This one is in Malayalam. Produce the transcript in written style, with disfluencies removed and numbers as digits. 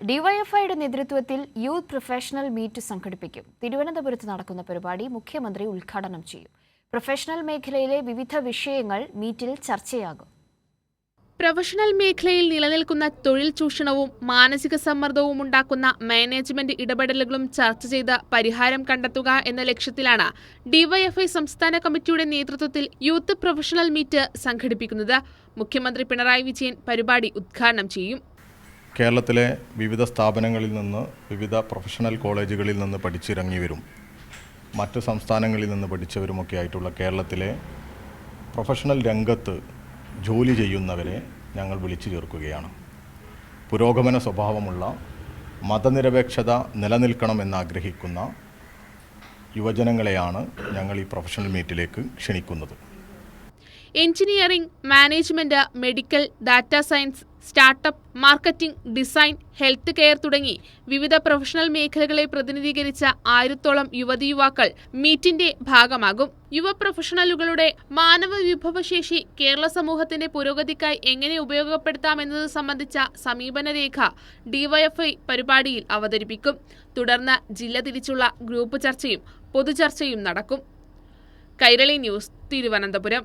ഡിവൈഎഫ്ഐയുടെ നേതൃത്വത്തിൽ യൂത്ത് പ്രൊഫഷണൽ മീറ്റ് സംഘടിപ്പിക്കും. തിരുവനന്തപുരത്ത് നടക്കുന്ന പരിപാടി മുഖ്യമന്ത്രി ഉദ്ഘാടനം ചെയ്യും. പ്രൊഫഷണൽ മേഖലയിലെ വിവിധ വിഷയങ്ങൾ മീറ്റിൽ ചർച്ചയാകും. പ്രൊഫഷണൽ മേഖലയിൽ നിലനിൽക്കുന്ന തൊഴിൽ ചൂഷണവും മാനസിക സമ്മർദ്ദവും ഉണ്ടാക്കുന്ന മാനേജ്മെന്റ് ഇടപെടലുകളും ചർച്ച ചെയ്ത് പരിഹാരം കണ്ടെത്തുക എന്ന ലക്ഷ്യത്തിലാണ് ഡിവൈഎഫ്ഐ സംസ്ഥാന കമ്മിറ്റിയുടെ നേതൃത്വത്തിൽ യൂത്ത് പ്രൊഫഷണൽ മീറ്റ് സംഘടിപ്പിക്കുന്നത്. മുഖ്യമന്ത്രി പിണറായി വിജയൻ പരിപാടി ഉദ്ഘാടനം ചെയ്യും. കേരളത്തിലെ വിവിധ സ്ഥാപനങ്ങളിൽ നിന്ന്, വിവിധ പ്രൊഫഷണൽ കോളേജുകളിൽ നിന്ന് പഠിച്ചിറങ്ങിയവരും മറ്റ് സംസ്ഥാനങ്ങളിൽ നിന്ന് പഠിച്ചവരുമൊക്കെ ആയിട്ടുള്ള കേരളത്തിലെ പ്രൊഫഷണൽ രംഗത്ത് ജോലി ചെയ്യുന്നവരെ ഞങ്ങൾ വിളിച്ചു ചേർക്കുകയാണ്. പുരോഗമന സ്വഭാവമുള്ള മതനിരപേക്ഷത നിലനിൽക്കണമെന്നാഗ്രഹിക്കുന്ന യുവജനങ്ങളെയാണ് ഞങ്ങൾ ഈ പ്രൊഫഷണൽ മീറ്റിലേക്ക് ക്ഷണിക്കുന്നത്. Engineering, management, medical, data science, startup, marketing, design, health care തുടങ്ങി വിവിധ പ്രൊഫഷണൽ മേഖലകളെ പ്രതിനിധീകരിച്ച 1000-ഓളം യുവതിയുവാക്കൾ മീറ്റിന്റെ ഭാഗമാകും. യുവ പ്രൊഫഷണലുകളുടെ മാനവ വിഭവശേഷി കേരള സമൂഹത്തിന്റെ പുരോഗതിക്കായി എങ്ങനെ ഉപയോഗപ്പെടുത്താമെന്നത് സംബന്ധിച്ച സമീപനരേഖ ഡിവൈഎഫ്ഐ പരിപാടിയിൽ അവതരിപ്പിക്കും. തുടർന്ന് ജില്ല തിരിച്ചുള്ള ഗ്രൂപ്പ് ചർച്ചയും പൊതുചർച്ചയും നടക്കും. കൈരളി ന്യൂസ്, തിരുവനന്തപുരം.